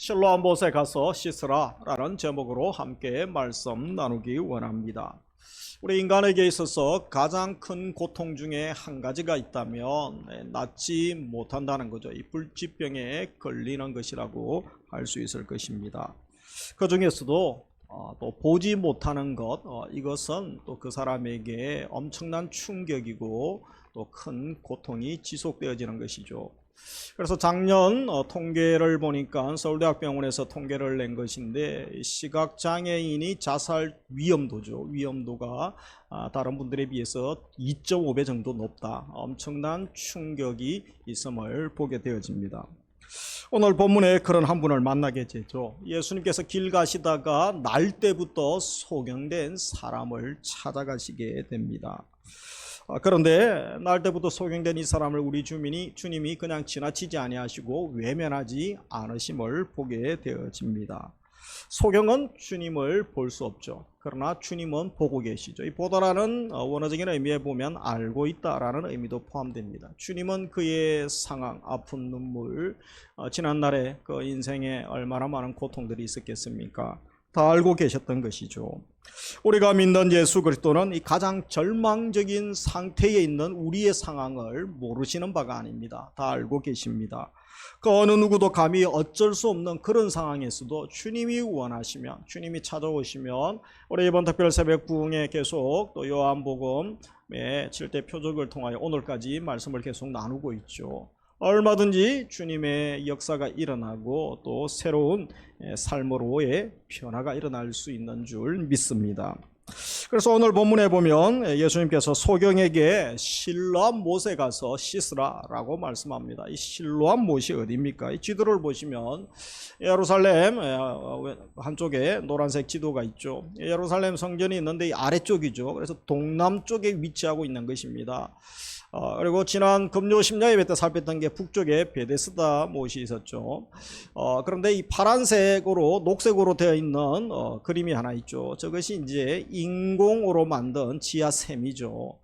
실로암 못에 가서 씻으라 라는 제목으로 함께 말씀 나누기 원합니다. 우리 인간에게 있어서 가장 큰 고통 중에 한 가지가 있다면 낫지 못한다는 거죠. 이 불치병에 걸리는 것이라고 할 수 있을 것입니다. 그 중에서도 또 보지 못하는 것, 이것은 또 그 사람에게 엄청난 충격이고 또 큰 고통이 지속되어지는 것이죠. 그래서 작년 통계를 보니까 서울대학병원에서 통계를 낸 것인데, 시각장애인이 자살 위험도가 다른 분들에 비해서 2.5배 정도 높다. 엄청난 충격이 있음을 보게 되어집니다. 오늘 본문에 그런 한 분을 만나게 되죠. 예수님께서 길 가시다가 날 때부터 소경된 사람을 찾아가시게 됩니다. 그런데 날 때부터 소경된 이 사람을 우리 주님이 그냥 지나치지 아니하시고 외면하지 않으심을 보게 되어집니다. 소경은 주님을 볼 수 없죠. 그러나 주님은 보고 계시죠. 이 보다라는 원어적인 의미에 보면 알고 있다라는 의미도 포함됩니다. 주님은 그의 상황, 아픈 눈물, 지난날에 그 인생에 얼마나 많은 고통들이 있었겠습니까? 다 알고 계셨던 것이죠. 우리가 믿는 예수 그리스도는 이 가장 절망적인 상태에 있는 우리의 상황을 모르시는 바가 아닙니다. 다 알고 계십니다. 그 어느 누구도 감히 어쩔 수 없는 그런 상황에서도 주님이 원하시면, 주님이 찾아오시면, 우리 이번 특별 새벽 부흥에 계속 또 요한복음의 7대 표적을 통하여 오늘까지 말씀을 계속 나누고 있죠. 얼마든지 주님의 역사가 일어나고 또 새로운 삶으로의 변화가 일어날 수 있는 줄 믿습니다. 그래서 오늘 본문에 보면 예수님께서 소경에게 실로암 못에 가서 씻으라 라고 말씀합니다. 이 실로암 못이 어디입니까? 이 지도를 보시면 예루살렘 한쪽에 노란색 지도가 있죠. 예루살렘 성전이 있는데 이 아래쪽이죠. 그래서 동남쪽에 위치하고 있는 것입니다. 그리고 지난 금요 심야예배 때 살폈던 게 북쪽에 베데스다 못이 있었죠. 그런데 이 파란색으로 녹색으로 되어 있는 그림이 하나 있죠. 저것이 이제 인공으로 만든 지하샘이죠.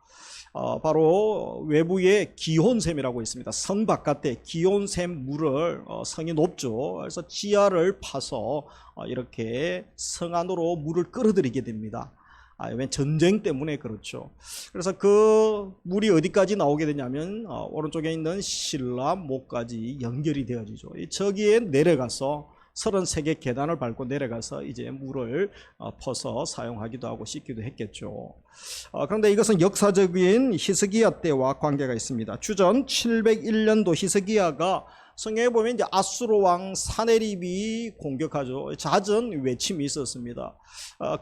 바로 외부에 기온샘이라고 있습니다. 성 바깥에 기온샘 물을 성이 높죠. 그래서 지하를 파서 이렇게 성 안으로 물을 끌어들이게 됩니다. 왜 전쟁 때문에 그렇죠. 그래서 그 물이 어디까지 나오게 되냐면 오른쪽에 있는 실로암 못까지 연결이 되어지죠. 저기에 내려가서 33개 계단을 밟고 내려가서 이제 물을 퍼서 사용하기도 하고 씻기도 했겠죠. 그런데 이것은 역사적인 히스기야 때와 관계가 있습니다. 주전 701년도 히스기야가 성경에 보면 이제 아수르 왕 사네립이 공격하죠. 잦은 외침이 있었습니다.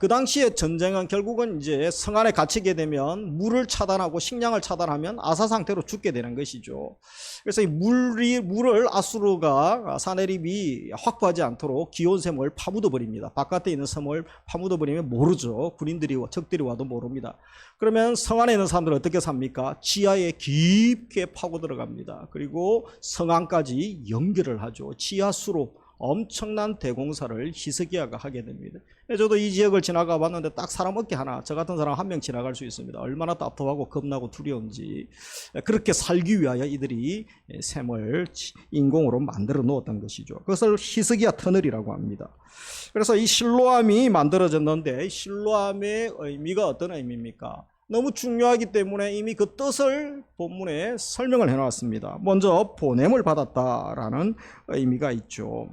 그 당시에 전쟁은 결국은 이제 성 안에 갇히게 되면 물을 차단하고 식량을 차단하면 아사 상태로 죽게 되는 것이죠. 그래서 이 물을 아수르가 사네립이 확보하지 않도록 기온샘을 파묻어 버립니다. 바깥에 있는 섬을 파묻어 버리면 모르죠. 군인들이 적들이 와도 모릅니다. 그러면 성 안에 있는 사람들은 어떻게 삽니까? 지하에 깊게 파고 들어갑니다. 그리고 성 안까지 연결을 하죠. 지하수로 엄청난 대공사를 히스기야가 하게 됩니다. 저도 이 지역을 지나가 봤는데 딱 사람 어깨 하나, 저 같은 사람 한 명 지나갈 수 있습니다. 얼마나 답답하고 겁나고 두려운지. 그렇게 살기 위하여 이들이 샘을 인공으로 만들어 놓았던 것이죠. 그것을 히스기야 터널이라고 합니다. 그래서 이 실로암이 만들어졌는데, 실로암의 의미가 어떤 의미입니까? 너무 중요하기 때문에 이미 그 뜻을 본문에 설명을 해놨습니다. 먼저 보냄을 받았다라는 의미가 있죠.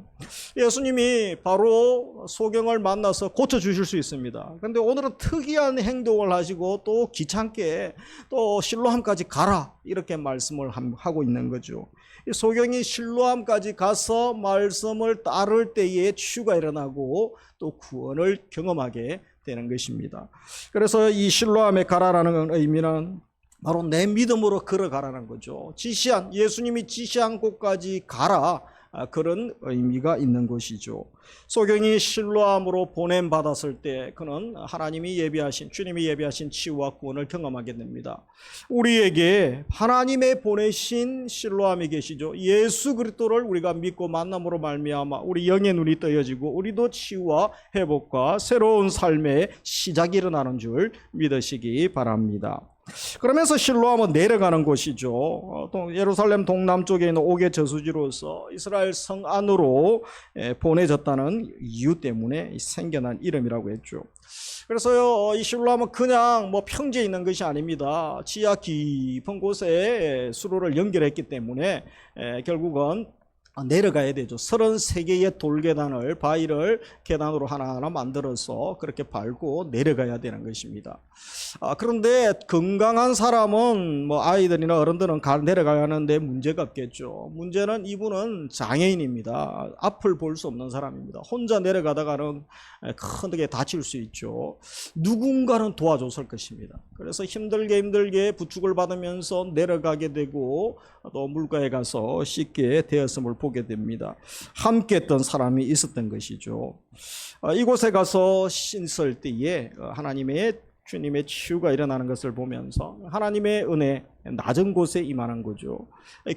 예수님이 바로 소경을 만나서 고쳐주실 수 있습니다. 그런데 오늘은 특이한 행동을 하시고 또 귀찮게 또 실로암까지 가라 이렇게 말씀을 하고 있는 거죠. 이 소경이 실로암까지 가서 말씀을 따를 때에 치유가 일어나고 또 구원을 경험하게 되는 것입니다. 그래서 이 실로암에 가라라는 의미는 바로 내 믿음으로 걸어가라는 거죠. 예수님이 지시한 곳까지 가라, 그런 의미가 있는 것이죠. 소경이 실로암으로 보냄받았을 때 그는 주님이 예비하신 치유와 구원을 경험하게 됩니다. 우리에게 하나님의 보내신 실로암이 계시죠. 예수 그리스도를 우리가 믿고 만남으로 말미암아 우리 영의 눈이 떠여지고 우리도 치유와 회복과 새로운 삶의 시작이 일어나는 줄 믿으시기 바랍니다. 그러면서 실로암은 내려가는 곳이죠. 또 예루살렘 동남쪽에 있는 옥의 저수지로서 이스라엘 성 안으로 보내졌다는 이유 때문에 생겨난 이름이라고 했죠. 그래서요, 이 실로암은 그냥 뭐 평지에 있는 것이 아닙니다. 지하 깊은 곳에 수로를 연결했기 때문에 결국은 내려가야 되죠. 33개의 돌계단을 바위를 계단으로 하나하나 만들어서 그렇게 밟고 내려가야 되는 것입니다. 그런데 건강한 사람은 뭐 아이들이나 어른들은 내려가는데 문제가 없겠죠. 문제는 이분은 장애인입니다. 앞을 볼 수 없는 사람입니다. 혼자 내려가다가는 크게 다칠 수 있죠. 누군가는 도와줬을 것입니다. 그래서 힘들게 부축을 받으면서 내려가게 되고 또 물가에 가서 씻게 되었음을 보게 됩니다. 함께 했던 사람이 있었던 것이죠. 이곳에 가서 씻을 때에 주님의 치유가 일어나는 것을 보면서 하나님의 은혜, 낮은 곳에 임하는 거죠.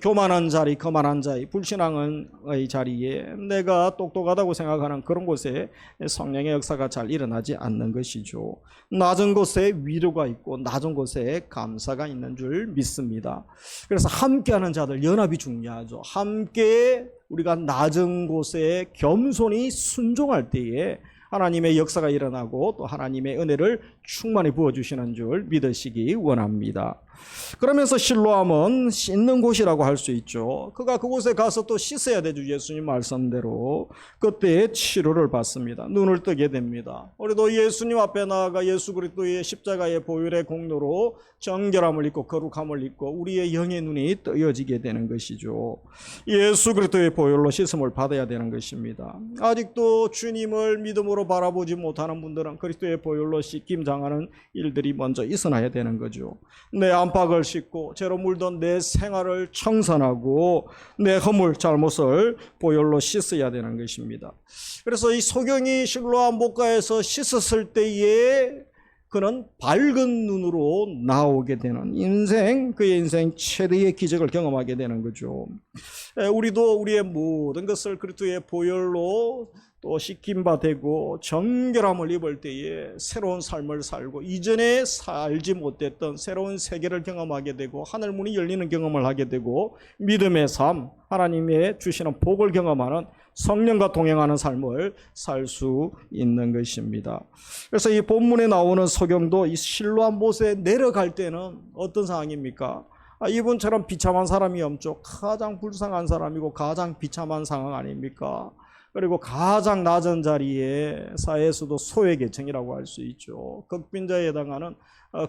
교만한 자리, 거만한 자리, 불신앙의 자리에 내가 똑똑하다고 생각하는 그런 곳에 성령의 역사가 잘 일어나지 않는 것이죠. 낮은 곳에 위로가 있고 낮은 곳에 감사가 있는 줄 믿습니다. 그래서 함께하는 자들, 연합이 중요하죠. 함께 우리가 낮은 곳에 겸손히 순종할 때에 하나님의 역사가 일어나고 또 하나님의 은혜를 충만히 부어주시는 줄 믿으시기 원합니다. 그러면서 실로암은 씻는 곳이라고 할 수 있죠. 그가 그곳에 가서 또 씻어야 되죠. 예수님 말씀대로. 그때 치료를 받습니다. 눈을 뜨게 됩니다. 우리도 예수님 앞에 나아가 예수 그리스도의 십자가의 보혈의 공로로 정결함을 입고 거룩함을 입고 우리의 영의 눈이 뜨여지게 되는 것이죠. 예수 그리스도의 보혈로 씻음을 받아야 되는 것입니다. 아직도 주님을 믿음으로 바라보지 못하는 분들은 그리스도의 보혈로 씻김 당하는 일들이 먼저 있어나야 되는 거죠. 내 안팎을 씻고 죄로 물던 내 생활을 청산하고 내 허물 잘못을 보혈로 씻어야 되는 것입니다. 그래서 이 소경이 실로암 목가에서 씻었을 때에 그는 밝은 눈으로 나오게 되는 그의 인생 최대의 기적을 경험하게 되는 거죠. 우리도 우리의 모든 것을 그리스도의 보혈로 또 씻김바 되고 정결함을 입을 때에 새로운 삶을 살고 이전에 살지 못했던 새로운 세계를 경험하게 되고 하늘문이 열리는 경험을 하게 되고 믿음의 삶, 하나님의 주시는 복을 경험하는 성령과 동행하는 삶을 살 수 있는 것입니다. 그래서 이 본문에 나오는 소경도 이 실로암 못에 내려갈 때는 어떤 상황입니까? 이분처럼 비참한 사람이 없죠. 가장 불쌍한 사람이고 가장 비참한 상황 아닙니까? 그리고 가장 낮은 자리에 사회에서도 소외계층이라고 할 수 있죠. 극빈자에 해당하는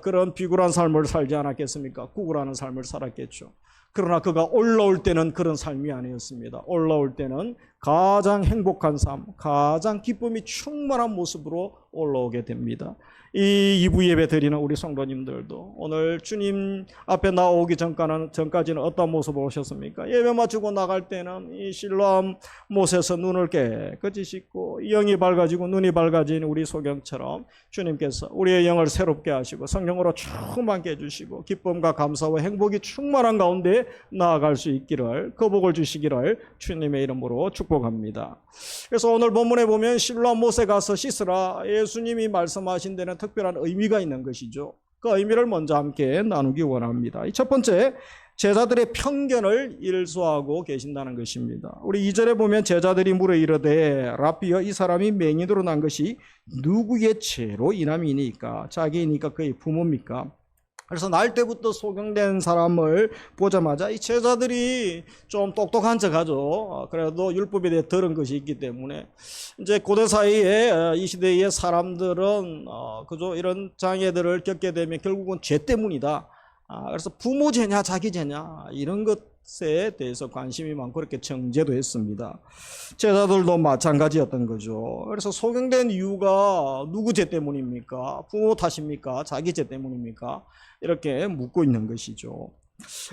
그런 비굴한 삶을 살지 않았겠습니까? 구걸하는 삶을 살았겠죠. 그러나 그가 올라올 때는 그런 삶이 아니었습니다. 올라올 때는 가장 행복한 삶, 가장 기쁨이 충만한 모습으로 올라오게 됩니다. 이 2부 예배 드리는 우리 성도님들도 오늘 주님 앞에 나오기 전까지는 어떤 모습으로 오셨습니까? 예배 마치고 나갈 때는 이 실로암 못에서 눈을 깨끗이 씻고 영이 밝아지고 눈이 밝아진 우리 소경처럼 주님께서 우리의 영을 새롭게 하시고 성령으로 충만케 해주시고 기쁨과 감사와 행복이 충만한 가운데 나아갈 수 있기를 그 복을 주시기를 주님의 이름으로 축복합니다. 그래서 오늘 본문에 보면 실로암 못에 가서 씻으라 예수님이 말씀하신 데는 특별한 의미가 있는 것이죠. 그 의미를 먼저 함께 나누기 원합니다. 첫 번째, 제자들의 편견을 일소하고 계신다는 것입니다. 우리 2절에 보면 제자들이 물어 이르되 라삐여 이 사람이 맹인으로 난 것이 누구의 죄로 인함이니까? 자기이니까 그의 부모입니까? 그래서 날 때부터 소경된 사람을 보자마자 이 제자들이 좀 똑똑한 척하죠. 그래도 율법에 대해 들은 것이 있기 때문에 이제 고대 사이에 이 시대의 사람들은 그저 이런 장애들을 겪게 되면 결국은 죄 때문이다. 그래서 부모 죄냐 자기 죄냐 이런 것에 대해서 관심이 많고 그렇게 정죄도 했습니다. 제자들도 마찬가지였던 거죠. 그래서 소경된 이유가 누구 죄 때문입니까? 부모 탓입니까? 자기 죄 때문입니까? 이렇게 묻고 있는 것이죠.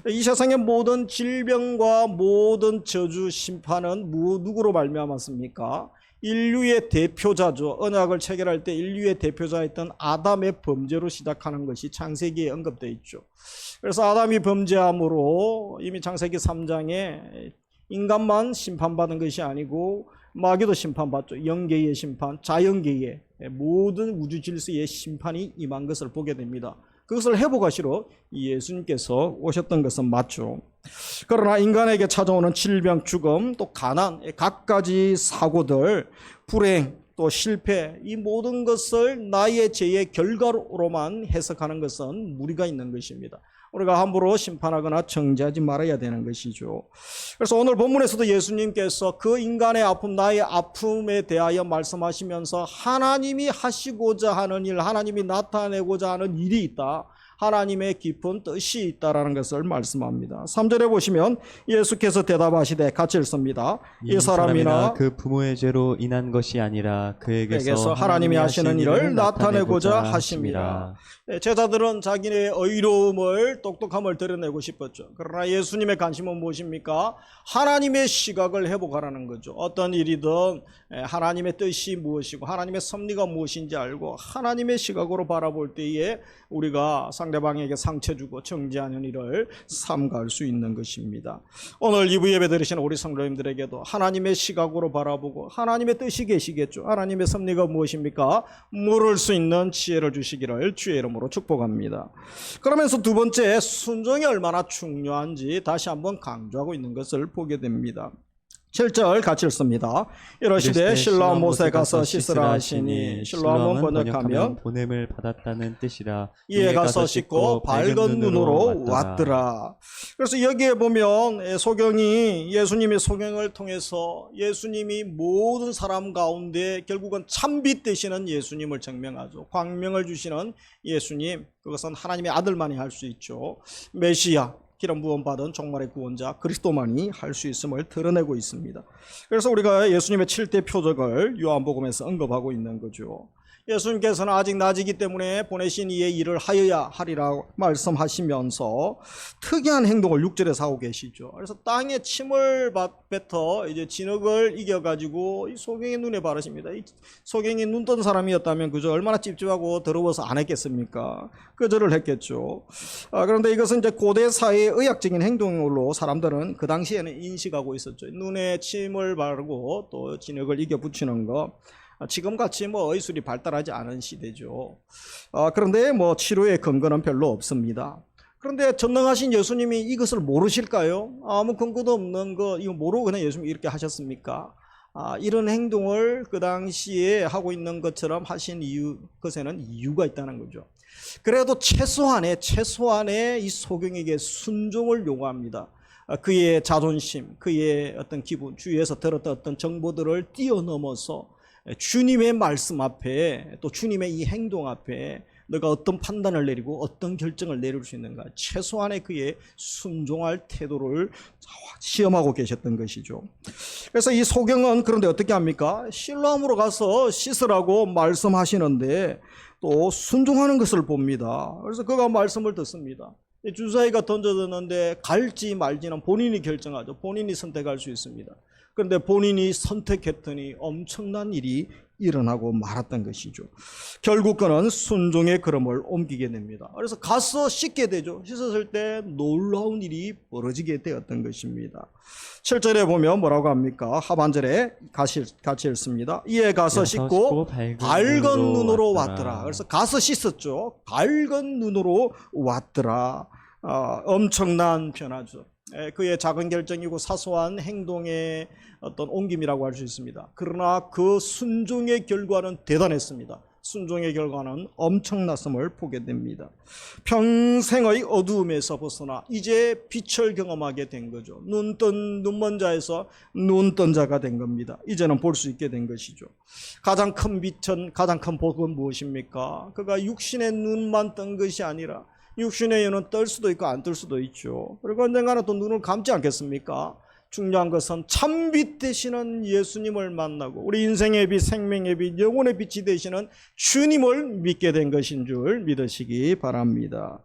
이 세상의 모든 질병과 모든 저주 심판은 누구로 말미암았습니까? 인류의 대표자죠. 언약을 체결할 때 인류의 대표자였던 아담의 범죄로 시작하는 것이 창세기에 언급되어 있죠. 그래서 아담이 범죄함으로 이미 창세기 3장에 인간만 심판받은 것이 아니고 마귀도 심판받죠. 영계의 심판, 자연계의 모든 우주 질서의 심판이 임한 것을 보게 됩니다. 그것을 회복하시러 예수님께서 오셨던 것은 맞죠. 그러나 인간에게 찾아오는 질병, 죽음, 또 가난, 갖가지 사고들, 불행, 또 실패, 이 모든 것을 나의 죄의 결과로만 해석하는 것은 무리가 있는 것입니다. 우리가 함부로 심판하거나 정죄하지 말아야 되는 것이죠. 그래서 오늘 본문에서도 예수님께서 그 인간의 아픔, 나의 아픔에 대하여 말씀하시면서 하나님이 하시고자 하는 일, 하나님이 나타내고자 하는 일이 있다, 하나님의 깊은 뜻이 있다라는 것을 말씀합니다. 3절에 보시면 예수께서 대답하시되, 같이 읽습니다. 이 사람이나 그 부모의 죄로 인한 것이 아니라 그에게서 하나님이 하시는 일을 나타내고자 하심이라. 제자들은 자기의 의로움을, 똑똑함을 드러내고 싶었죠. 그러나 예수님의 관심은 무엇입니까? 하나님의 시각을 회복하라는 거죠. 어떤 일이든 하나님의 뜻이 무엇이고 하나님의 섭리가 무엇인지 알고 하나님의 시각으로 바라볼 때에 우리가 상대방에게 상처 주고 정죄하는 일을 삼가할 수 있는 것입니다. 오늘 2부 예배 드리시는 우리 성도님들에게도 하나님의 시각으로 바라보고 하나님의 뜻이 계시겠죠. 하나님의 섭리가 무엇입니까? 물을 수 있는 지혜를 주시기를 주의 이름으로 축복합니다. 그러면서 두 번째, 순종이 얼마나 중요한지 다시 한번 강조하고 있는 것을 보게 됩니다. 7절 같이 읽습니다. 이러시되 실로암 못에 가서 씻으라 하시니, 실로암은 번역하면 보냄을 받았다는 뜻이라. 이에 가서 씻고 밝은 눈으로 왔더라. 그래서 여기에 보면 소경이, 예수님의 소경을 통해서 예수님이 모든 사람 가운데 결국은 참빛 되시는 예수님을 증명하죠. 광명을 주시는 예수님, 그것은 하나님의 아들만이 할 수 있죠. 메시아, 기름 부음 받은 종말의 구원자 그리스도만이 할 수 있음을 드러내고 있습니다. 그래서 우리가 예수님의 7대 표적을 요한복음에서 언급하고 있는 거죠. 예수님께서는 아직 낮이기 때문에 보내신 이의 일을 하여야 하리라 말씀하시면서 특이한 행동을 6절에서 하고 계시죠. 그래서 땅에 침을 뱉어 이제 진흙을 이겨가지고 이 소경의 눈에 바르십니다. 이 소경이 눈 뜬 사람이었다면 그저 얼마나 찝찝하고 더러워서 안 했겠습니까? 거절을 했겠죠. 그런데 이것은 이제 고대 사회의 의학적인 행동으로 사람들은 그 당시에는 인식하고 있었죠. 눈에 침을 바르고 또 진흙을 이겨 붙이는 거. 지금같이 의술이 발달하지 않은 시대죠. 그런데 치료의 근거는 별로 없습니다. 그런데 전능하신 예수님이 이것을 모르실까요? 아무 근거도 없는 거 이거 모르고 그냥 예수님이 이렇게 하셨습니까? 이런 행동을 그 당시에 하고 있는 것처럼 하신 것에는 이유가 있다는 거죠. 그래도 최소한의 이 소경에게 순종을 요구합니다. 그의 자존심, 그의 어떤 기분, 주위에서 들었던 어떤 정보들을 뛰어넘어서 주님의 말씀 앞에, 또 주님의 이 행동 앞에 너가 어떤 판단을 내리고 어떤 결정을 내릴 수 있는가, 최소한의 그의 순종할 태도를 시험하고 계셨던 것이죠. 그래서 이 소경은 그런데 어떻게 합니까? 실로암으로 가서 씻으라고 말씀하시는데 또 순종하는 것을 봅니다. 그래서 그가 말씀을 듣습니다. 주사위가 던져졌는데 갈지 말지는 본인이 결정하죠. 본인이 선택할 수 있습니다. 그런데 본인이 선택했더니 엄청난 일이 일어나고 말았던 것이죠. 결국 그는 순종의 걸음을 옮기게 됩니다. 그래서 가서 씻게 되죠. 씻었을 때 놀라운 일이 벌어지게 되었던 것입니다. 7절에 보면 뭐라고 합니까? 하반절에 같이 읽습니다. 이에 가서 씻고 밝은 눈으로 왔더라. 그래서 가서 씻었죠. 밝은 눈으로 왔더라. 엄청난 변화죠. 그의 작은 결정이고 사소한 행동의 어떤 옮김이라고 할 수 있습니다. 그러나 그 순종의 결과는 대단했습니다. 순종의 결과는 엄청났음을 보게 됩니다. 평생의 어두움에서 벗어나 이제 빛을 경험하게 된 거죠. 눈먼 자에서 눈 뜬 자가 된 겁니다. 이제는 볼 수 있게 된 것이죠. 가장 큰 빛은, 가장 큰 복은 무엇입니까? 그가 육신의 눈만 뜬 것이 아니라 육신의 눈은 뜰 수도 있고 안 뜰 수도 있죠. 그리고 언젠가는 또 눈을 감지 않겠습니까? 중요한 것은 참빛 되시는 예수님을 만나고 우리 인생의 빛, 생명의 빛, 영혼의 빛이 되시는 주님을 믿게 된 것인 줄 믿으시기 바랍니다.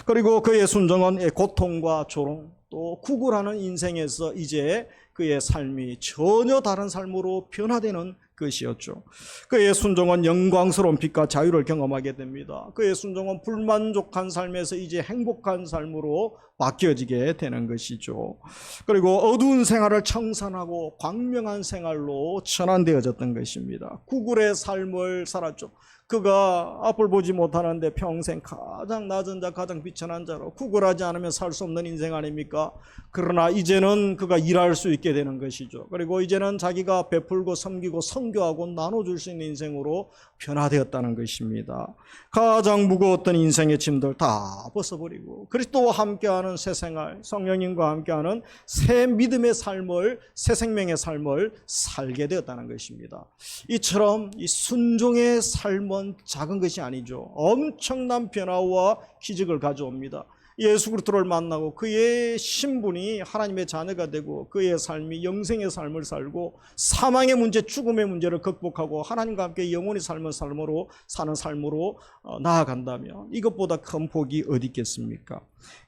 그리고 그의 순종은 고통과 조롱, 또 구걸하는 인생에서 이제 그의 삶이 전혀 다른 삶으로 변화되는 것이었죠. 그의 순종은 영광스러운 빛과 자유를 경험하게 됩니다. 그의 순종은 불만족한 삶에서 이제 행복한 삶으로 바뀌어지게 되는 것이죠. 그리고 어두운 생활을 청산하고 광명한 생활로 전환되어졌던 것입니다. 구굴의 삶을 살았죠. 그가 앞을 보지 못하는데 평생 가장 낮은 자, 가장 비천한 자로 구걸하지 않으면 살 수 없는 인생 아닙니까? 그러나 이제는 그가 일할 수 있게 되는 것이죠. 그리고 이제는 자기가 베풀고 섬기고 선교하고 나눠줄 수 있는 인생으로 변화되었다는 것입니다. 가장 무거웠던 인생의 짐들 다 벗어버리고 그리스도와 함께하는 새 생활, 성령님과 함께하는 새 믿음의 삶을, 새 생명의 삶을 살게 되었다는 것입니다. 이처럼 이 순종의 삶은 작은 것이 아니죠. 엄청난 변화와 기적을 가져옵니다. 예수 그리스도를 만나고 그의 신분이 하나님의 자녀가 되고 그의 삶이 영생의 삶을 살고 사망의 문제, 죽음의 문제를 극복하고 하나님과 함께 영원히 사는 삶으로 나아간다면 이것보다 큰 복이 어디 있겠습니까?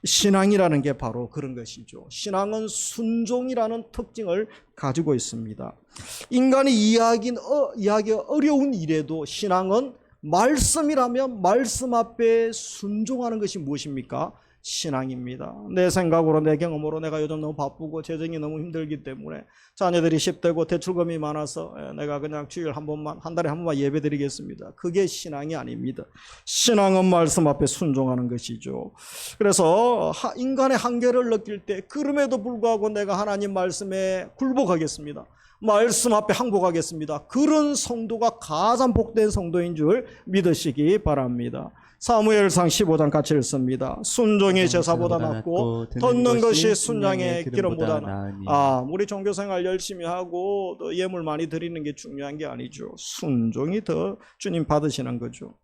신앙이라는 게 바로 그런 것이죠. 신앙은 순종이라는 특징을 가지고 있습니다. 인간이 이해하기 어려운 일에도 신앙은 말씀이라면 말씀 앞에 순종하는 것이 무엇입니까? 신앙입니다. 내 생각으로 내 경험으로 내가 요즘 너무 바쁘고 재정이 너무 힘들기 때문에 자녀들이 10대고 대출금이 많아서 내가 그냥 주일 한 달에 한 번만 예배 드리겠습니다. 그게 신앙이 아닙니다. 신앙은 말씀 앞에 순종하는 것이죠. 그래서 인간의 한계를 느낄 때 그럼에도 불구하고 내가 하나님 말씀에 굴복하겠습니다. 말씀 앞에 항복하겠습니다. 그런 성도가 가장 복된 성도인 줄 믿으시기 바랍니다. 사무엘상 15장 같이 읽습니다. 순종이 제사보다 낫고 듣는 것이 순양의 기름보다 나으니. 우리 종교생활 열심히 하고 또 예물 많이 드리는 게 중요한 게 아니죠. 순종이 더 주님 받으시는 거죠.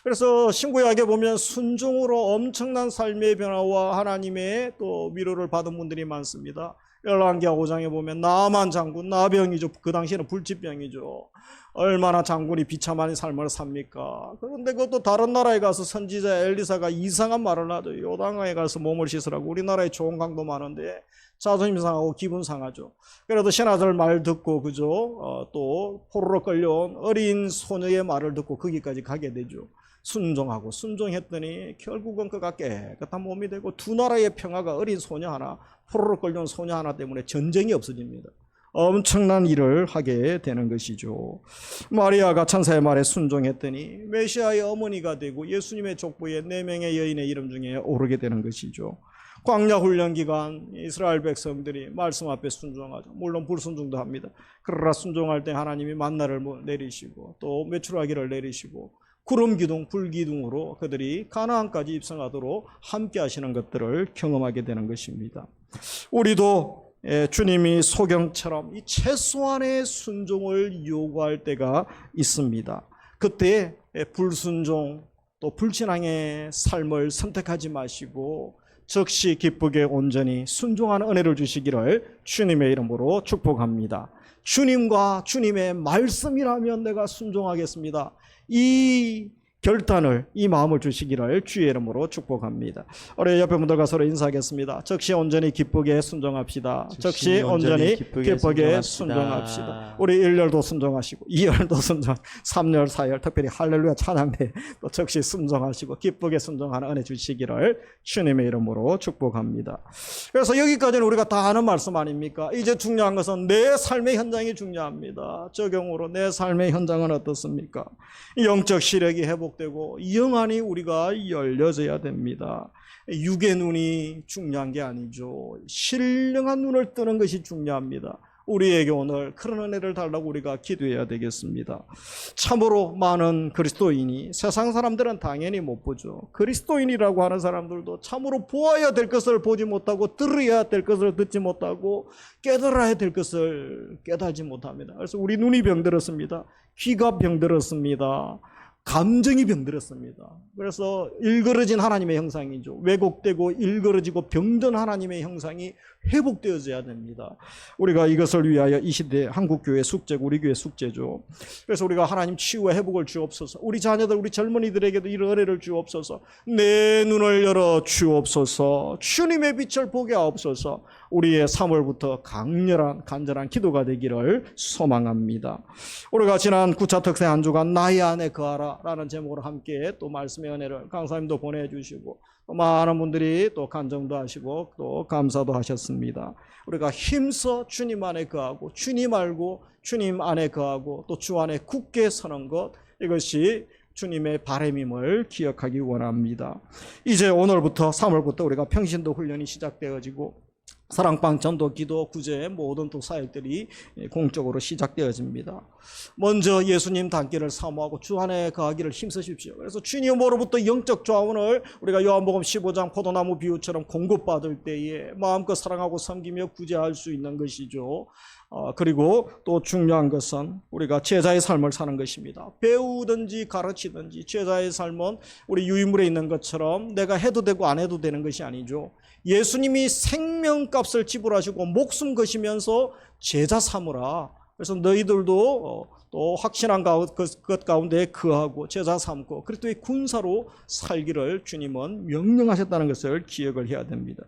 그래서 신구약에 보면 순종으로 엄청난 삶의 변화와 하나님의 또 위로를 받은 분들이 많습니다. 열왕기하 5장에 보면 나만 장군, 나병이죠. 그 당시에는 불치병이죠. 얼마나 장군이 비참한 삶을 삽니까? 그런데 그것도 다른 나라에 가서 선지자 엘리사가 이상한 말을 하죠. 요단강에 가서 몸을 씻으라고. 우리나라에 좋은 강도 많은데 자존심 상하고 기분 상하죠. 그래도 신하들 말 듣고 그죠? 또 포로로 끌려온 어린 소녀의 말을 듣고 거기까지 가게 되죠. 순종하고 순종했더니 결국은 그가 깨끗한 몸이 되고 두 나라의 평화가 어린 소녀 하나, 포로로 끌려온 소녀 하나 때문에 전쟁이 없어집니다. 엄청난 일을 하게 되는 것이죠. 마리아가 천사의 말에 순종했더니 메시아의 어머니가 되고 예수님의 족보에 4명의 여인의 이름 중에 오르게 되는 것이죠. 광야 훈련 기간 이스라엘 백성들이 말씀 앞에 순종하죠. 물론 불순종도 합니다. 그러나 순종할 때 하나님이 만나를 내리시고 또 메추라기를 내리시고 구름 기둥, 불 기둥으로 그들이 가나안까지 입성하도록 함께 하시는 것들을 경험하게 되는 것입니다. 우리도 주님이 소경처럼 이 최소한의 순종을 요구할 때가 있습니다. 그때 불순종 또 불신앙의 삶을 선택하지 마시고 즉시 기쁘게 온전히 순종하는 은혜를 주시기를 주님의 이름으로 축복합니다. 주님과 주님의 말씀이라면 내가 순종하겠습니다. 이 결단을, 이 마음을 주시기를 주의 이름으로 축복합니다. 우리 옆에 분들과 서로 인사하겠습니다. 즉시 온전히 기쁘게 순종합시다. 즉시 온전히 기쁘게 순종합시다. 우리 1열도 순종하시고 2열도 순종, 3열, 4열 특별히 할렐루야 찬양대 또 즉시 순종하시고 기쁘게 순종하는 은혜 주시기를 주님의 이름으로 축복합니다. 그래서 여기까지는 우리가 다 아는 말씀 아닙니까? 이제 중요한 것은 내 삶의 현장이 중요합니다. 적용으로 내 삶의 현장은 어떻습니까? 영적 시력이 회복되고 영안이 우리가 열려져야 됩니다. 육의 눈이 중요한 게 아니죠. 신령한 눈을 뜨는 것이 중요합니다. 우리에게 오늘 그런 은혜를 달라고 우리가 기도해야 되겠습니다. 참으로 많은 그리스도인이 세상 사람들은 당연히 못 보죠. 그리스도인이라고 하는 사람들도 참으로 보아야 될 것을 보지 못하고 들어야 될 것을 듣지 못하고 깨달아야 될 것을 깨달지 못합니다. 그래서 우리 눈이 병들었습니다. 귀가 병들었습니다. 감정이 병들었습니다. 그래서 일그러진 하나님의 형상이죠. 왜곡되고 일그러지고 병든 하나님의 형상이 회복되어져야 됩니다. 우리가 이것을 위하여 이 시대 한국교회 숙제고 우리 교회 숙제죠. 그래서 우리가 하나님 치유와 회복을 주옵소서. 우리 자녀들, 우리 젊은이들에게도 이런 은혜를 주옵소서. 내 눈을 열어 주옵소서. 주님의 빛을 보게 하옵소서. 우리의 3월부터 강렬한 간절한 기도가 되기를 소망합니다. 우리가 지난 9차 특세 한 주간 나의 안에 거하라 라는 제목으로 함께 또 말씀의 은혜를 강사님도 보내주시고 많은 분들이 또 간증도 하시고 또 감사도 하셨습니다. 우리가 힘써 주님 안에 거하고 주님 알고 주님 안에 거하고 또 주 안에 굳게 서는 것, 이것이 주님의 바람임을 기억하기 원합니다. 이제 오늘부터 3월부터 우리가 평신도 훈련이 시작되어지고 사랑방 전도 기도 구제 모든 또 사역들이 공적으로 시작되어집니다. 먼저 예수님 닮기를 사모하고 주 안에 거하기를 힘쓰십시오. 그래서 주님으로부터 영적 자원을 우리가 요한복음 15장 포도나무 비유처럼 공급받을 때에 마음껏 사랑하고 섬기며 구제할 수 있는 것이죠. 그리고 또 중요한 것은 우리가 제자의 삶을 사는 것입니다. 배우든지 가르치든지 제자의 삶은 우리 유인물에 있는 것처럼 내가 해도 되고 안 해도 되는 것이 아니죠. 예수님이 생명값을 지불하시고 목숨 거시면서 제자 삼으라. 그래서 너희들도 또 확신한 것 가운데 거하고 제자 삼고 그리스도의 군사로 살기를 주님은 명령하셨다는 것을 기억을 해야 됩니다.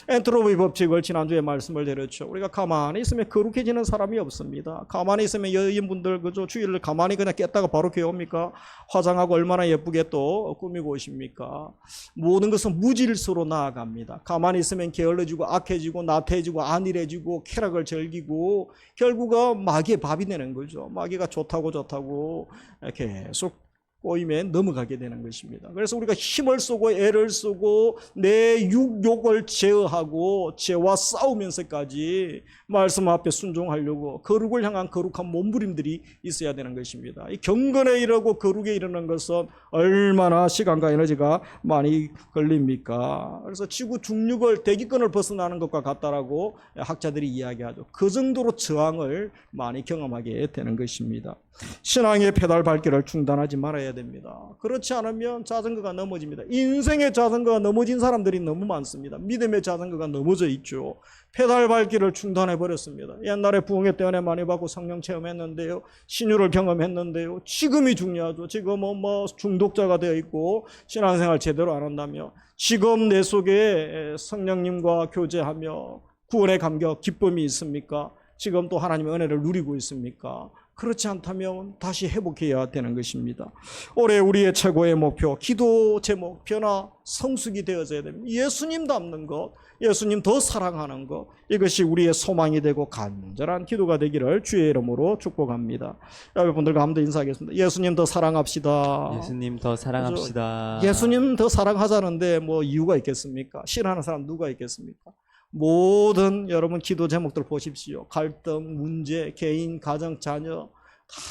엔트로피 법칙을 지난주에 말씀을 드렸죠. 우리가 가만히 있으면 거룩해지는 사람이 없습니다. 가만히 있으면 여인분들 그저 주일을 가만히 그냥 깼다가 바로 교회 옵니까? 화장하고 얼마나 예쁘게 또 꾸미고 오십니까? 모든 것은 무질서로 나아갑니다. 가만히 있으면 게을러지고 악해지고 나태해지고 안일해지고 쾌락을 즐기고 결국은 마귀의 밥이 되는 거죠. 마귀가 좋다고 계속 꼬임에 넘어가게 되는 것입니다. 그래서 우리가 힘을 쓰고 애를 쓰고 내 육욕을 제어하고 죄와 싸우면서까지 말씀 앞에 순종하려고 거룩을 향한 거룩한 몸부림들이 있어야 되는 것입니다. 이 경건에 이르고 거룩에 이르는 것은 얼마나 시간과 에너지가 많이 걸립니까? 그래서 지구 중력을 대기권을 벗어나는 것과 같다라고 학자들이 이야기하죠. 그 정도로 저항을 많이 경험하게 되는 것입니다. 신앙의 페달 밟기를 중단하지 말아야 됩니다. 그렇지 않으면 자전거가 넘어집니다. 인생의 자전거가 넘어진 사람들이 너무 많습니다. 믿음의 자전거가 넘어져 있죠. 페달 밟기를 중단해 버렸습니다. 옛날에 부흥회 때 은혜 많이 받고 성령 체험했는데요, 신유를 경험했는데요, 지금이 중요하죠. 지금은 중독자가 되어 있고 신앙생활 제대로 안 한다며 지금 내 속에 성령님과 교제하며 구원의 감격 기쁨이 있습니까? 지금 또 하나님의 은혜를 누리고 있습니까? 그렇지 않다면 다시 회복해야 되는 것입니다. 올해 우리의 최고의 목표, 기도 제목, 변화, 성숙이 되어져야 됩니다. 예수님 닮는 것, 예수님 더 사랑하는 것, 이것이 우리의 소망이 되고 간절한 기도가 되기를 주의 이름으로 축복합니다. 여러분들과 함께 인사하겠습니다. 예수님 더 사랑합시다. 예수님 더 사랑합시다. 예수님 더 사랑하자는데 뭐 이유가 있겠습니까? 싫어하는 사람 누가 있겠습니까? 모든 여러분 기도 제목들 보십시오. 갈등, 문제, 개인, 가정, 자녀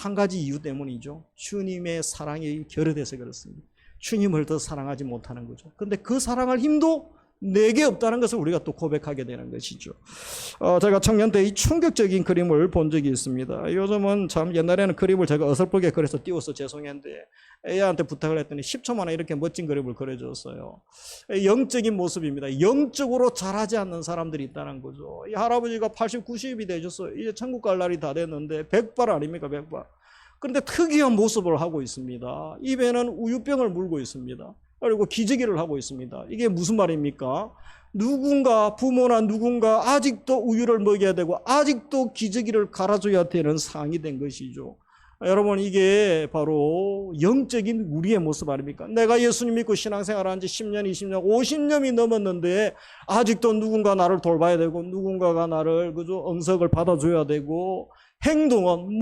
한 가지 이유 때문이죠. 주님의 사랑이 결여돼서 그렇습니다. 주님을 더 사랑하지 못하는 거죠. 근데 그 사랑할 힘도 내게 없다는 것을 우리가 또 고백하게 되는 것이죠. 제가 청년 때 이 충격적인 그림을 본 적이 있습니다. 요즘은 참 옛날에는 그림을 제가 어설프게 그려서 띄워서 죄송했는데 애한테 부탁을 했더니 10초 만에 이렇게 멋진 그림을 그려줬어요. 영적인 모습입니다. 영적으로 잘하지 않는 사람들이 있다는 거죠. 이 할아버지가 80, 90이 되셨어요. 이제 천국 갈 날이 다 됐는데 백발 아닙니까, 백발. 그런데 특이한 모습을 하고 있습니다. 입에는 우유병을 물고 있습니다. 그리고 기저귀를 하고 있습니다. 이게 무슨 말입니까? 누군가, 부모나 누군가 아직도 우유를 먹여야 되고 아직도 기저귀를 갈아줘야 되는 상황이 된 것이죠. 여러분, 이게 바로 영적인 우리의 모습 아닙니까? 내가 예수님 믿고 신앙생활한 지 10년, 20년, 50년이 넘었는데 아직도 누군가 나를 돌봐야 되고 누군가가 나를 그저 응석을 받아줘야 되고 행동은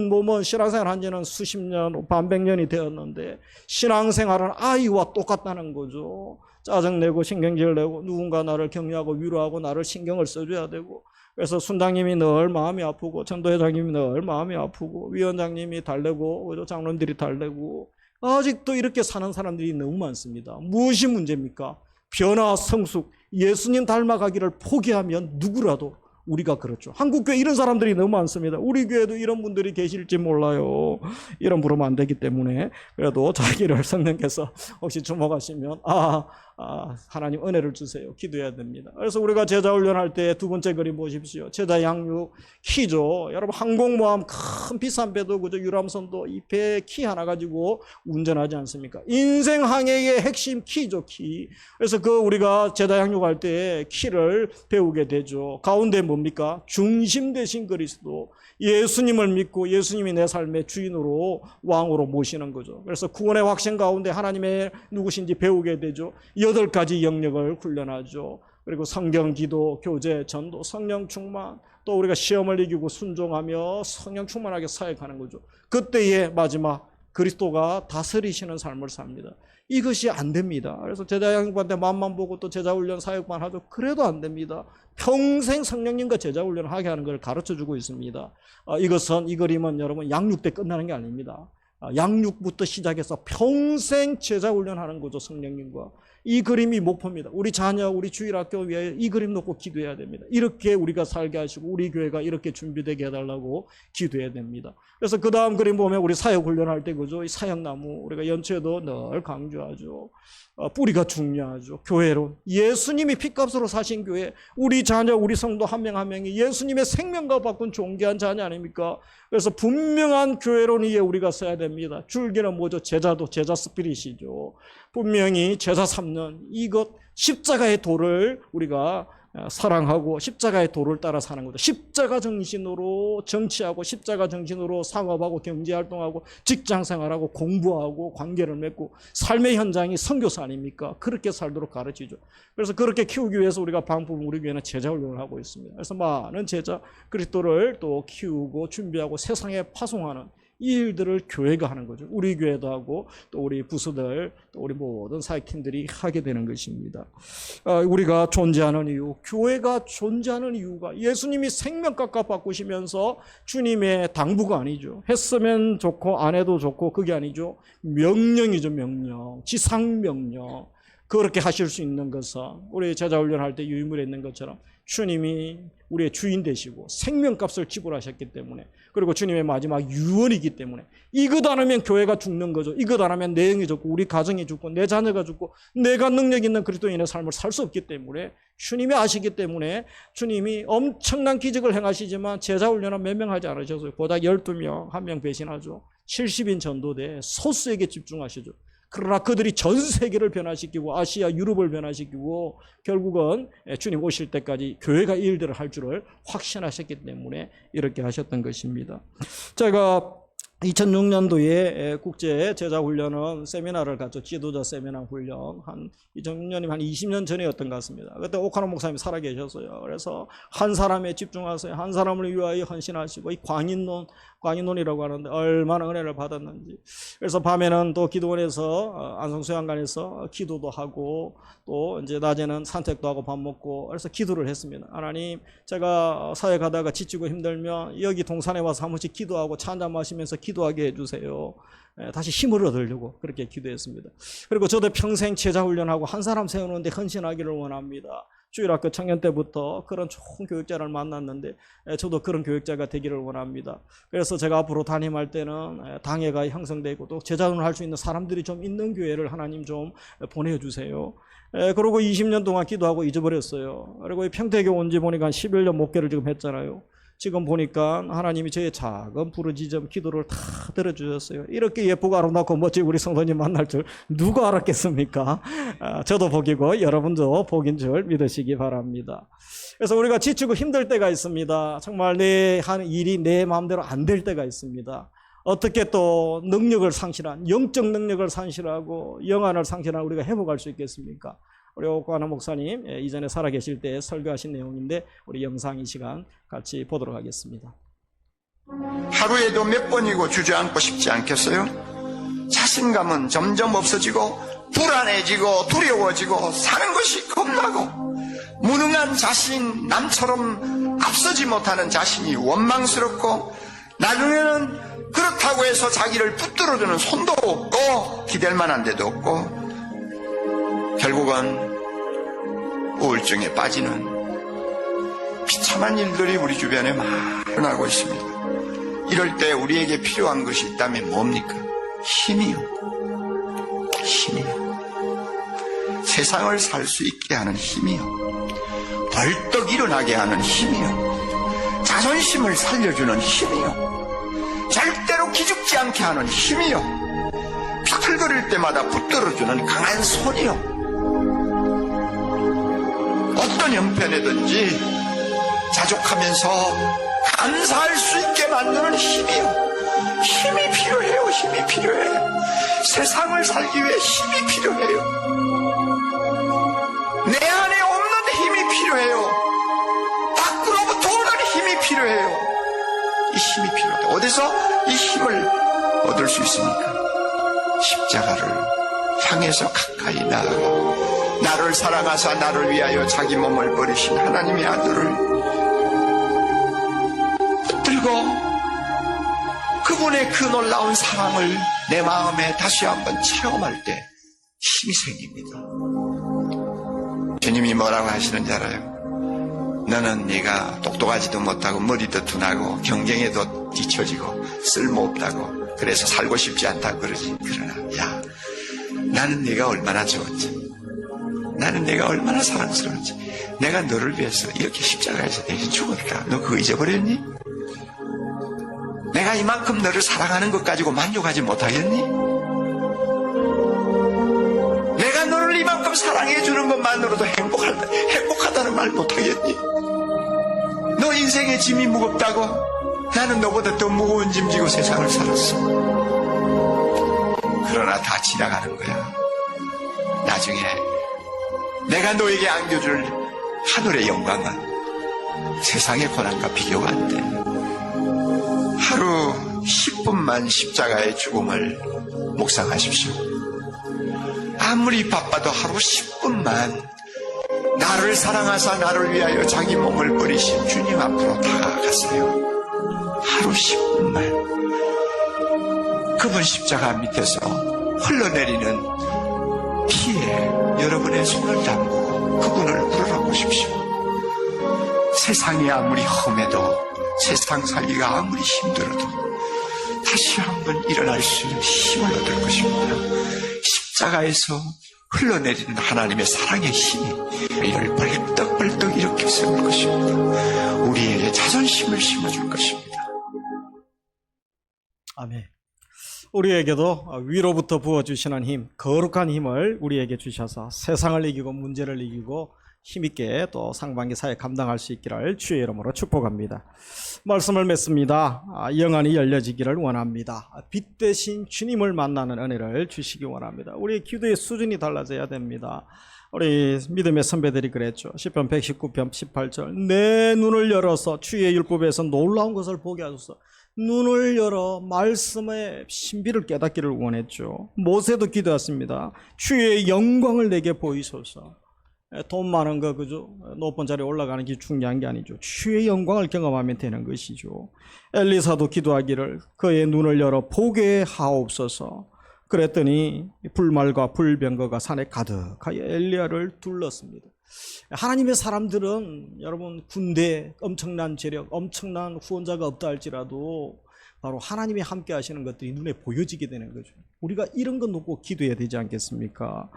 몸은 신앙생활 한 지는 수십 년, 반백년이 되었는데 신앙생활은 아이와 똑같다는 거죠. 짜증내고 신경질 내고 누군가 나를 격려하고 위로하고 나를 신경을 써줘야 되고 그래서 순장님이 늘 마음이 아프고 전도회장님이 늘 마음이 아프고 위원장님이 달래고 장로님들이 달래고 아직도 이렇게 사는 사람들이 너무 많습니다. 무엇이 문제입니까? 변화, 성숙, 예수님 닮아가기를 포기하면 누구라도 우리가 그렇죠. 한국교회 이런 사람들이 너무 많습니다. 우리 교회도 이런 분들이 계실지 몰라요. 이런 부르면 안 되기 때문에 그래도 자기를 성령께서 혹시 주목하시면 하나님 은혜를 주세요. 기도해야 됩니다. 그래서 우리가 제자 훈련할 때 두 번째 그림 보십시오. 제자 양육 키죠. 여러분 항공모함 큰 비싼 배도 그저 유람선도 이 배 키 하나 가지고 운전하지 않습니까? 인생 항해의 핵심 키죠, 키. 그래서 우리가 제자 양육할 때 키를 배우게 되죠. 가운데 뭡니까? 중심 되신 그리스도. 예수님을 믿고 예수님이 내 삶의 주인으로 왕으로 모시는 거죠. 그래서 구원의 확신 가운데 하나님의 누구신지 배우게 되죠. 8가지 영역을 훈련하죠. 그리고 성경, 기도, 교제, 전도, 성령 충만, 또 우리가 시험을 이기고 순종하며 성령 충만하게 사역하는 거죠. 그때의 마지막 그리스도가 다스리시는 삶을 삽니다. 이것이 안 됩니다. 그래서 제자 양반한테 맛만 보고 또 제자 훈련 사역만 하죠. 그래도 안 됩니다. 평생 성령님과 제자 훈련을 하게 하는 걸 가르쳐주고 있습니다. 이 그림은 여러분 양육 때 끝나는 게 아닙니다. 양육부터 시작해서 평생 제자 훈련하는 거죠. 성령님과. 이 그림이 목표입니다. 우리 자녀, 우리 주일학교 위에 이 그림 놓고 기도해야 됩니다. 이렇게 우리가 살게 하시고 우리 교회가 이렇게 준비되게 해달라고 기도해야 됩니다. 그래서 그 다음 그림 보면 우리 사역 훈련할 때 그죠? 이 사역나무 우리가 연초에도 늘 강조하죠. 뿌리가 중요하죠. 교회로 예수님이 핏값으로 사신 교회, 우리 자녀, 우리 성도 한 명 한 명이 예수님의 생명과 바꾼 존귀한 자녀 아닙니까? 그래서 분명한 교회론 위에 우리가 써야 됩니다. 줄기는 뭐죠? 제자도 제자 스피릿이죠. 분명히 제자 삼는 이것 십자가의 도를 우리가 사랑하고 십자가의 도를 따라 사는 거죠. 십자가 정신으로 정치하고 십자가 정신으로 상업하고 경제활동하고 직장생활하고 공부하고 관계를 맺고 삶의 현장이 선교사 아닙니까? 그렇게 살도록 가르치죠. 그래서 그렇게 키우기 위해서 우리가 방법 우리 교회는 제자 훈련을 하고 있습니다. 그래서 많은 제자 그리스도를 또 키우고 준비하고 세상에 파송하는 이 일들을 교회가 하는 거죠. 우리 교회도 하고 또 우리 부서들 또 우리 모든 사역팀들이 하게 되는 것입니다. 우리가 존재하는 이유, 교회가 존재하는 이유가 예수님이 생명값 바꾸시면서 주님의 당부가 아니죠. 했으면 좋고 안 해도 좋고 그게 아니죠. 명령이죠. 명령, 지상명령. 그렇게 하실 수 있는 것은 우리 제자훈련할 때 유인물에 있는 것처럼 주님이 우리의 주인 되시고 생명값을 지불하셨기 때문에, 그리고 주님의 마지막 유언이기 때문에 이것 안 하면 교회가 죽는 거죠. 이것 안 하면 내 영이 죽고 우리 가정이 죽고 내 자녀가 죽고 내가 능력 있는 그리스도인의 삶을 살 수 없기 때문에 주님이 아시기 때문에 주님이 엄청난 기적을 행하시지만 제자훈련은 몇 명 하지 않으셨어요. 고작 12명, 1명 배신하죠. 70인 전도대 소수에게 집중하시죠. 그러나 그들이 전 세계를 변화시키고 아시아, 유럽을 변화시키고 결국은 주님 오실 때까지 교회가 이 일들을 할 줄을 확신하셨기 때문에 이렇게 하셨던 것입니다. 제가 2006년도에 국제 제자 훈련은 세미나를 갔죠. 지도자 세미나 훈련. 2006년이면 한 20년 전이었던 것 같습니다. 그때 오카노 목사님이 살아계셨어요. 그래서 한 사람에 집중하세요. 한 사람을 위하여 헌신하시고, 이 광인론이라고 하는데 얼마나 은혜를 받았는지. 그래서 밤에는 또 기도원에서 안성수양관에서 기도도 하고 또 이제 낮에는 산책도 하고 밥 먹고, 그래서 기도를 했습니다. 하나님, 제가 사역하다가 지치고 힘들면 여기 동산에 와서 한 번씩 기도하고 차 한잔 마시면서 기도하게 해주세요. 다시 힘을 얻으려고 그렇게 기도했습니다. 그리고 저도 평생 제자훈련하고 한 사람 세우는데 헌신하기를 원합니다. 주일학교 청년 때부터 그런 좋은 교육자를 만났는데 저도 그런 교육자가 되기를 원합니다. 그래서 제가 앞으로 담임할 때는 당회가 형성되고 또 제자훈련을 할 수 있는 사람들이 좀 있는 교회를 하나님 좀 보내주세요. 그리고 20년 동안 기도하고 잊어버렸어요. 그리고 평택에 온 지 보니까 11년 목회를 지금 했잖아요. 지금 보니까 하나님이 저의 작은 부르짖음 기도를 다 들어주셨어요. 이렇게 예쁘고 아름답고 멋진 우리 성도님 만날 줄 누가 알았겠습니까? 저도 복이고 여러분도 복인 줄 믿으시기 바랍니다. 그래서 우리가 지치고 힘들 때가 있습니다. 정말 내 하는 일이 내 마음대로 안 될 때가 있습니다. 어떻게 또 능력을 상실한, 영적 능력을 상실하고 영안을 상실한 우리가 회복할 수 있겠습니까? 우리 오카노 목사님 이전에 살아계실 때 설교하신 내용인데 우리 영상 이 시간 같이 보도록 하겠습니다. 하루에도 몇 번이고 주저앉고 싶지 않겠어요? 자신감은 점점 없어지고 불안해지고 두려워지고 사는 것이 겁나고 무능한 자신, 남처럼 앞서지 못하는 자신이 원망스럽고 나중에는 그렇다고 해서 자기를 붙들어주는 손도 없고 기댈 만한 데도 없고 결국은 우울증에 빠지는 비참한 일들이 우리 주변에 많아고 있습니다. 이럴 때 우리에게 필요한 것이 있다면 뭡니까? 힘이요. 힘이요. 세상을 살 수 있게 하는 힘이요. 벌떡 일어나게 하는 힘이요. 자존심을 살려주는 힘이요. 절대로 기죽지 않게 하는 힘이요. 비틀거릴 때마다 붙들어주는 강한 손이요. 어떤 형편이든지 자족하면서 감사할 수 있게 만드는 힘이요. 힘이 필요해요. 힘이 필요해요. 세상을 살기 위해 힘이 필요해요. 내 안에 없는 힘이 필요해요. 밖으로부터 오는 힘이 필요해요. 이 힘이 필요하다. 어디서 이 힘을 얻을 수 있습니까? 십자가를 향해서 가까이 나아가 나를 사랑하사 나를 위하여 자기 몸을 버리신 하나님의 아들을 붙들고 그분의 그 놀라운 사랑을 내 마음에 다시 한번 체험할 때 힘이 생깁니다. 주님이 뭐라고 하시는지 알아요? 너는 네가 똑똑하지도 못하고 머리도 둔하고 경쟁에도 뒤처지고 쓸모없다고 그래서 살고 싶지 않다고 그러지. 그러나 야, 나는 네가 얼마나 좋았지, 나는 내가 얼마나 사랑스러운지, 내가 너를 위해서 이렇게 십자가에서 대신 죽었다. 너 그거 잊어버렸니? 내가 이만큼 너를 사랑하는 것 가지고 만족하지 못하겠니? 내가 너를 이만큼 사랑해주는 것만으로도 행복하다는 말 못하겠니? 너 인생의 짐이 무겁다고? 나는 너보다 더 무거운 짐 지고 세상을 살았어. 그러나 다 지나가는 거야. 나중에 내가 너에게 안겨줄 하늘의 영광은 세상의 고난과 비교가 안 돼. 하루 10분만 십자가의 죽음을 묵상하십시오. 아무리 바빠도 하루 10분만 나를 사랑하사 나를 위하여 자기 몸을 버리신 주님 앞으로 다가가세요. 하루 10분만 그분 십자가 밑에서 흘러내리는 피에 여러분의 손을 담고 그분을 우러러보십시오. 세상이 아무리 험해도 세상 살기가 아무리 힘들어도 다시 한번 일어날 수 있는 힘을 얻을 것입니다. 십자가에서 흘러내리는 하나님의 사랑의 힘이 우리를 벌떡벌떡 일으켜 세울 것입니다. 우리에게 자존심을 심어줄 것입니다. 아멘. 우리에게도 위로부터 부어주시는 힘, 거룩한 힘을 우리에게 주셔서 세상을 이기고 문제를 이기고 힘있게 또 상반기 사회 감당할 수 있기를 주의 이름으로 축복합니다. 말씀을 맺습니다. 영안이 열려지기를 원합니다. 빛 대신 주님을 만나는 은혜를 주시기 원합니다. 우리의 기도의 수준이 달라져야 됩니다. 우리 믿음의 선배들이 그랬죠. 시편 119편 18절 내 눈을 열어서 주의 율법에서 놀라운 것을 보게 하소서. 눈을 열어 말씀의 신비를 깨닫기를 원했죠. 모세도 기도했습니다. 주의 영광을 내게 보이소서. 돈 많은 거 그죠? 높은 자리에 올라가는 게 중요한 게 아니죠. 주의 영광을 경험하면 되는 것이죠. 엘리사도 기도하기를 그의 눈을 열어 보게 하옵소서. 그랬더니 불말과 불병거가 산에 가득하여 엘리야를 둘렀습니다. 하나님의 사람들은 여러분 군대 엄청난 재력, 엄청난 후원자가 없다 할지라도 바로 하나님이 함께 하시는 것들이 눈에 보여지게 되는 거죠. 우리가 이런 거 놓고 기도해야 되지 않겠습니까?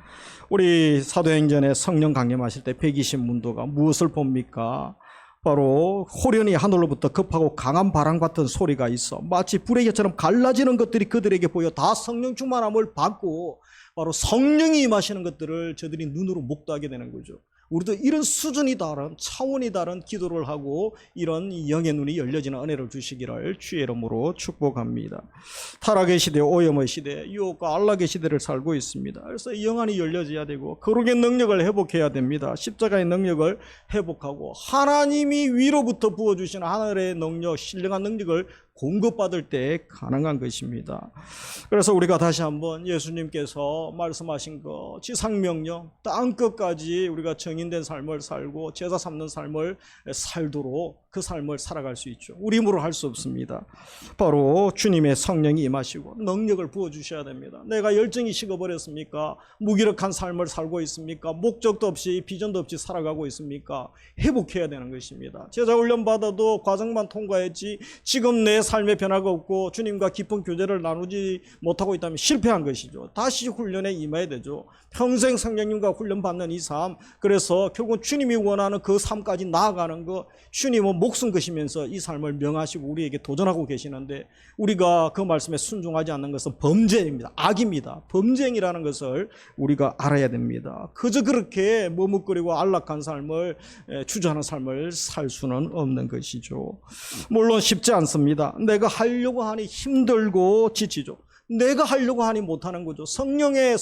우리 사도행전에 성령 강림하실 때 120문도가 무엇을 봅니까? 바로 호련히 하늘로부터 급하고 강한 바람 같은 소리가 있어 마치 불의 혀처럼 갈라지는 것들이 그들에게 보여 다 성령 충만함을 받고 바로 성령이 임하시는 것들을 저들이 눈으로 목도하게 되는 거죠. 우리도 이런 수준이 다른 차원이 다른 기도를 하고 이런 영의 눈이 열려지는 은혜를 주시기를 주의 이름으로 축복합니다. 타락의 시대, 오염의 시대, 유혹과 안락의 시대를 살고 있습니다. 그래서 영안이 열려져야 되고 거룩의 능력을 회복해야 됩니다. 십자가의 능력을 회복하고 하나님이 위로부터 부어주시는 하늘의 능력, 신령한 능력을 공급받을 때 가능한 것입니다. 그래서 우리가 다시 한번 예수님께서 말씀하신 거 지상명령 땅끝까지 우리가 정인된 삶을 살고 제사 삼는 삶을 살도록 그 삶을 살아갈 수 있죠. 우리 힘으로 할 수 없습니다. 바로 주님의 성령이 임하시고 능력을 부어주셔야 됩니다. 내가 열정이 식어버렸습니까? 무기력한 삶을 살고 있습니까? 목적도 없이 비전도 없이 살아가고 있습니까? 회복해야 되는 것입니다. 제자 훈련 받아도 과정만 통과했지 지금 내 삶의 변화가 없고 주님과 깊은 교제를 나누지 못하고 있다면 실패한 것이죠. 다시 훈련에 임해야 되죠. 평생 성령님과 훈련받는 이 삶, 그래서 결국은 주님이 원하는 그 삶까지 나아가는 것, 주님은 목숨 거시면서 이 삶을 명하시고 우리에게 도전하고 계시는데 우리가 그 말씀에 순종하지 않는 것은 범죄입니다. 악입니다. 범죄행위라는 것을 우리가 알아야 됩니다. 그저 그렇게 머뭇거리고 안락한 삶을 주저하는 삶을 살 수는 없는 것이죠. 물론 쉽지 않습니다. 내가 하려고 하니 힘들고 지치죠. 내가 하려고 하니 못하는 거죠. 성경에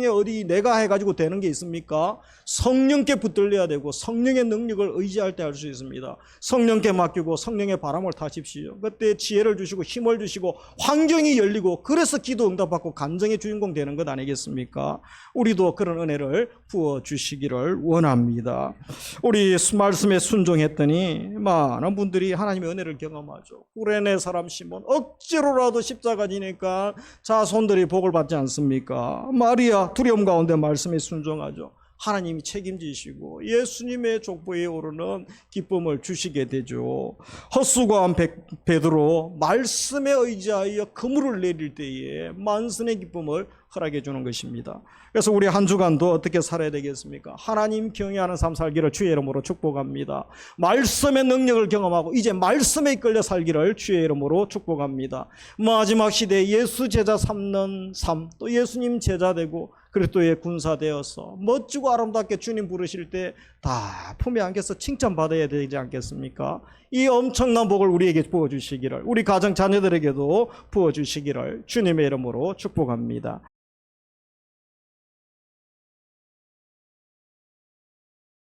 어디 내가 해가지고 되는 게 있습니까? 성령께 붙들려야 되고 성령의 능력을 의지할 때 할 수 있습니다. 성령께 맡기고 성령의 바람을 타십시오. 그때 지혜를 주시고 힘을 주시고 환경이 열리고 그래서 기도 응답받고 간증의 주인공 되는 것 아니겠습니까? 우리도 그런 은혜를 부어주시기를 원합니다. 우리 말씀에 순종했더니 많은 분들이 하나님의 은혜를 경험하죠. 구레네 사람 시몬 억지로라도 십자가 지니까 자손들이 복을 받지 않습니까? 마리아 두려움 가운데 말씀에 순종하죠. 하나님이 책임지시고 예수님의 족보에 오르는 기쁨을 주시게 되죠. 헛수고한 베드로 말씀에 의지하여 그물을 내릴 때에 만선의 기쁨을 허락해 주는 것입니다. 그래서 우리 한 주간도 어떻게 살아야 되겠습니까? 하나님 경외하는 삶 살기를 주의 이름으로 축복합니다. 말씀의 능력을 경험하고 이제 말씀에 이끌려 살기를 주의 이름으로 축복합니다. 마지막 시대에 예수 제자 삼는 삶, 또 예수님 제자 되고 그리스도의 군사 되어서 멋지고 아름답게 주님 부르실 때 다 품에 안겨서 칭찬받아야 되지 않겠습니까? 이 엄청난 복을 우리에게 부어주시기를, 우리 가정 자녀들에게도 부어주시기를 주님의 이름으로 축복합니다.